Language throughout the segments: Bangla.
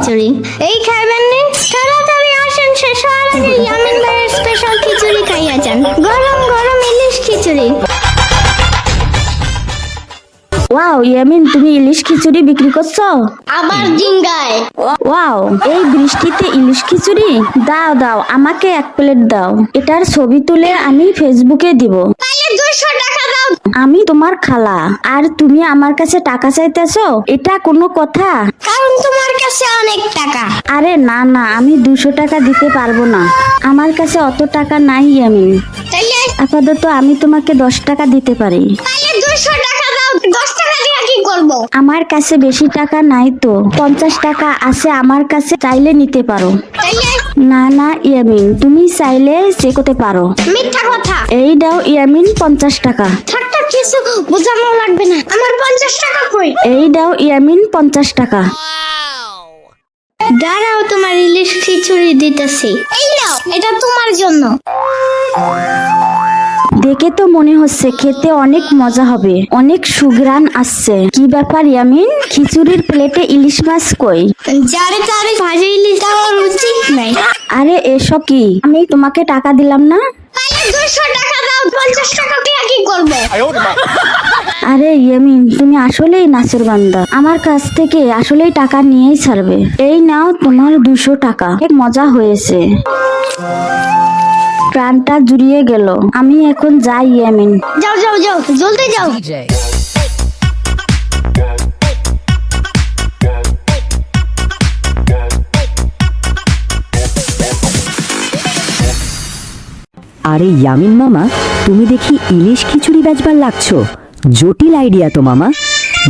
খিচুড়ি। এই খাবেন নি? তাড়াতাড়ি আসেন, শেষ হওয়ার আগে ইয়ামিন ভাইয়ের স্পেশাল খিচুড়ি খাইয়া যান। গরম গরম ইলিশ খিচুড়ি। ওয়াও ইয়ামিন, তুমি ইলিশ খিচুড়ি বিক্রি করছো? আবার জিঙ্গায়। ওয়াও, এই বৃষ্টিতে ইলিশ খিচুড়ি? দাও দাও, আমাকে 1 প্লেট দাও। এটার ছবি তুলে আমি ফেসবুকে দিব। তাহলে 200 টাকা দাও। আমি তোমার খালা, আর তুমি আমার কাছে টাকা চাইতেছো? এটা কোনো কথা? কারণ তোমার কাছে অনেক টাকা। আরে না না, আমি 200 টাকা দিতে পারবো না। আমার কাছে অত টাকা নাই ইয়ামিন। তাহলে আপাতত আমি তোমাকে 10 টাকা দিতে পারি। 200 টাকা দাও। 10 টাকা দিয়ে কি করব? আমার কাছে বেশি টাকা নাই তো, 50 টাকা আছে আমার কাছে, চাইলে নিতে পারো। তাহলে না না ইয়ামিন, তুমি চাইলে চেকোতে পারো। মিথ্যা কথা। এই দাও ইয়ামিন 50 টাকা। ঠাট্টা কিছু বোঝানো লাগবে না। আমার 50 টাকা কই? এই দাও ইয়ামিন 50 টাকা। দাঁড়াও, তোমার ইলিশ খিচুড়ি দিতেছি। এই নাও, এটা তোমার জন্য। দেখে তো মনে হচ্ছে খেতে অনেক মজা হবে, অনেক সুঘ্রাণ আসছে। কি ব্যাপার ইয়ামিন, খিচুড়ির প্লেটে ইলিশ মাছ কই? যারে তারে ভাজি ইলিশ দেওয়ার উচিত নাই। আরে এসব কি? আমি তোমাকে টাকা দিলাম না? তাহলে 200 টাকা দাও। 50 টাকা দিয়ে কি করব? আরে ইয়ামিন, তুমি আসলেই নাচের বান্দা, আমার কাছ থেকে আসলেই টাকা নিয়েই ছাড়বে। এই নাও তোমার 200 টাকা। অনেক মজা হয়েছে, প্রাণটা জুড়িয়ে গেল। আমি এখন যাই ইয়ামিন। যাও যাও যাও, জলদি যাও। আরে ইয়ামিন মামা, তুমি দেখি ইলিশ খিচুড়ি বেচবার লাগছো। জটিল আইডিয়া তো মামা।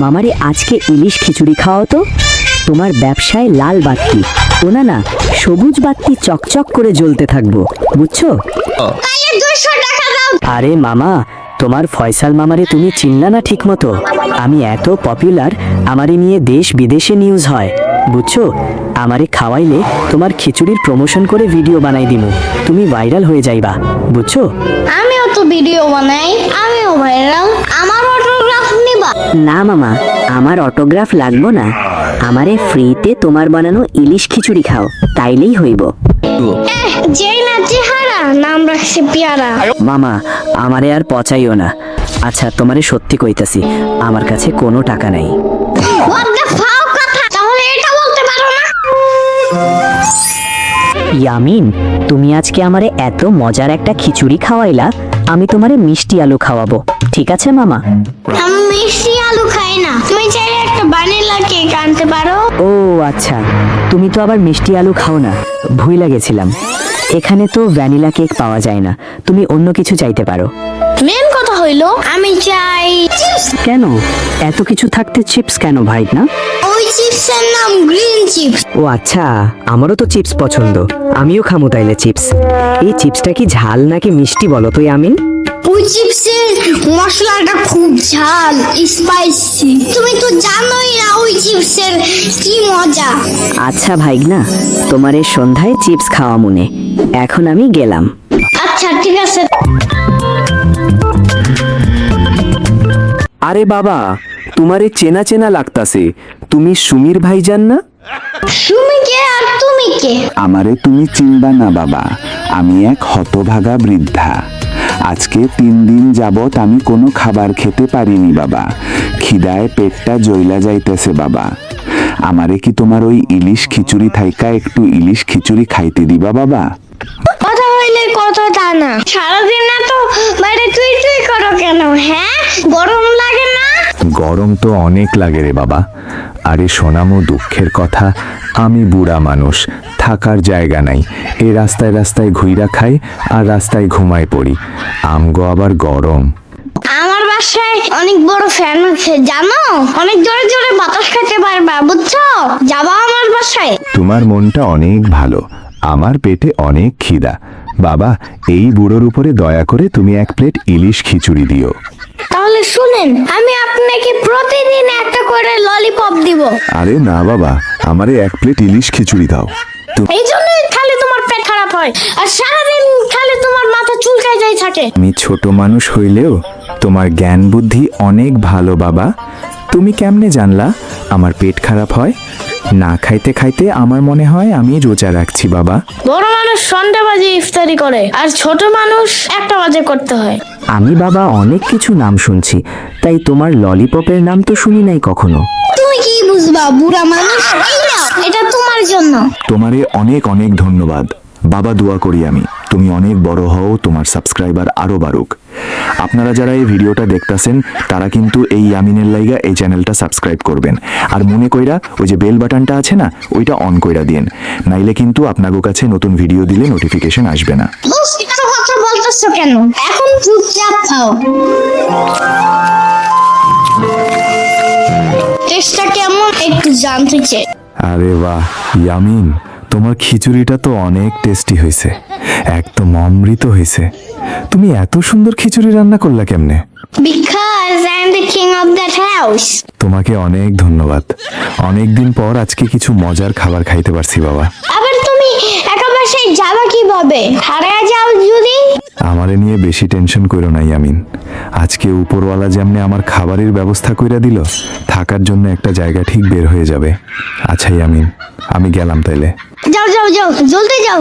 মামারে আজকে ইলিশ খিচুড়ি খাওয়াও তো। তোমার ব্যবসায় লাল বাতি, ওনা না সবুজ বাতি চকচক করে জ্বলতে থাকবো, বুঝছো? তাহলে 200 টাকা দাও। আরে মামা, তোমার ফয়সাল মামারে তুমি চিনলা না ঠিক মতো। আমি এত পপুলার, আমারে নিয়ে দেশ বিদেশে নিউজ হয়, বুঝছো? আমারে খাওয়াইলে তোমার খিচুড়ির প্রমোশন করে ভিডিও বানাই দিমু, তুমি ভাইরাল হয়ে যাইবা, বুঝছো? আমিও তো ভিডিও বানাই, আমিও ভাইরাল। আমার অটোগ্রাফ নিবা? না মামা, আমার অটোগ্রাফ লাগবো না। আমারে ফ্রিতে তোমার বানানো ইলিশ খিচুড়ি খাও, তাইলেই হইব। যেই না চেহারা, নাম রাখছে পেয়ারা। মামা, আমারে আর পচাইও না। আচ্ছা তোমারে সত্যি কইতাছি, আমার কাছে কোনো টাকা নাই। What the fuck কথা? তাহলে এটা বলতে পারো না? ইয়ামিন, তুমি আজকে আমারে এত মজার একটা খিচুড়ি খাওয়াইলা, আমি তোমারে মিষ্টি আলু খাওয়াবো, ঠিক আছে মামা? আমি মিষ্টি আলু খাই না। তুমি চাইলে একটা ভ্যানিলা কেক আনতে পারো। ও আচ্ছা, তুমি তো আবার মিষ্টি আলু খাও না, ভুইলা গেছিলাম। এখানে তো ভ্যানিলা কেক পাওয়া যায় না, তুমি অন্য কিছু চাইতে পারো। মেন কথা হইলো আমি চাই চিপস। কেন এত কিছু থাকতে চিপস কেন ভাই? না ওই চিপসের নাম গ্রিন চিপস। ও আচ্ছা, আমারও তো চিপস পছন্দ, আমিও খামু তাইলে চিপস। এই চিপসটা কি ঝাল নাকি মিষ্টি বলো তো ইয়ামিন? ওই চিপসের মশলাটা খুব ঝাল, স্পাইসি। তুমি তো জানোই না ওই চিপসের কি মজা। আচ্ছা ভাইগনা, তোমার এই সন্ধ্যায় চিপস খাওয়া মনে। এখন আমি গেলাম। আচ্ছা ঠিক আছে। আরে বাবা, তোমারে চেনা চেনা লাগতাছে। তুমি সুমির ভাইজান না? তুমি কে আর তুমি কে? আমারে তুমি চিনবা না বাবা, আমি এক হতভাগা বৃদ্ধা। আজকে 3 দিন যাবত আমি কোনো খাবার খেতে পারিনি বাবা, খিদায় পেটটা জ্বইলা যাইতেছে বাবা। আমারে কি তোমার ওই ইলিশ খিচুড়ি থাইকা একটু ইলিশ খিচুড়ি খাইতে দিবা বাবা? কথা হইলে কথা তা না। সারাদিন না তো বাইরে তুই তুই করো কেন? হ্যাঁ, গরম লাগে না? গরম তো অনেক লাগে রে বাবা। আরে সোনামো, দুঃখের কথা, আমি বুড়া মানুষ, থাকার জায়গা নাই। এই রাস্তায় রাস্তায় ঘুইরা খাই আর রাস্তায় ঘুমাই পড়ি। আমগো আবার গরম। আমার বাসায় অনেক বড় ফ্যান আছে জানো? অনেক জোরে জোরে বাতাস খেতে পারবা, বুঝছো? যাবা আমার বাসায়? তোমার মনটা অনেক ভালো, আমার পেটে অনেক খিদা। বাবা, এই বুড়োর উপরে দয়া করে তুমি 1 প্লেট ইলিশ খিচুড়ি দিও। তাহলে শুনেন, আমি আপনাকে প্রতিদিন একটা করে ললিপপ দিব। আরে না বাবা, আমারে 1 প্লেট ইলিশ খিচুড়ি দাও। এই জন্যই খালি তোমার পেট খারাপ হয় আর সারাদিন খালি তোমার মাথা চুলকায় যায় থাকে। আমি ছোট মানুষ হইলেও তোমার জ্ঞান বুদ্ধি অনেক ভালো বাবা। তুমি কেমনে জানলা আমার পেট খারাপ হয়? না খাইতে খাইতে আমার মনে হয় আমি রোজা রাখছি বাবা। বড় মানুষ সন্ধ্যা বাজে ইফতারি করে আর ছোট মানুষ 1টা বাজে করতে হয়। আমি বাবা অনেক কিছু নাম শুনছি, তাই তোমার ললিপপের নাম তো শুনি নাই কখনো। তুমি কি বুঝবা বুড়া মানুষ? এই নাও, এটা তোমার জন্য। তোমারে অনেক অনেক ধন্যবাদ বাবা। দোয়া করি আমি তুমি অনেক বড় হও, তোমার সাবস্ক্রাইবার আরো বাড়ুক। আপনারা যারা এই ভিডিওটা দেখতাছেন তারা কিন্তু এই ইয়ামিনের লাইগা এই চ্যানেলটা সাবস্ক্রাইব করবেন। আর মনে কইরা ওই যে বেল বাটনটা আছে না, ওইটা অন কইরা দিন, নাইলে কিন্তু আপনাদের কাছে নতুন ভিডিও দিলে নোটিফিকেশন আসবে না। বস, এত কথা বলতেছো কেন? এখন চুপচাপ খাও। টেস্টটা কেমন একটু জানতে চাই। আরে বাহ ইয়ামিন, তোমার খিচুড়িটা তো অনেক টেস্টি হয়েছে, একদম অমৃত হয়েছে। তুমি এত সুন্দর খিচুড়ি রান্না করলা কেমনে? Because I'm the king of that house. তোমাকে অনেক ধন্যবাদ। অনেক দিন পর আজকে কিছু মজার খাবার খাইতে পারছি বাবা। আবার তুমি একা বাসায় যাবা কিভাবে? হারিয়ে যাও যদি? আমারে নিয়ে বেশি টেনশন করো না ইয়ামিন। আজকে উপরওয়ালা যেমনে আমার খাবারের ব্যবস্থা কইরা দিল, থাকার জন্য একটা জায়গা ঠিক বের হয়ে যাবে। আচ্ছা ইয়ামিন, আমি গেলাম তাইলে। যাও যাও যাও, জলদি যাও।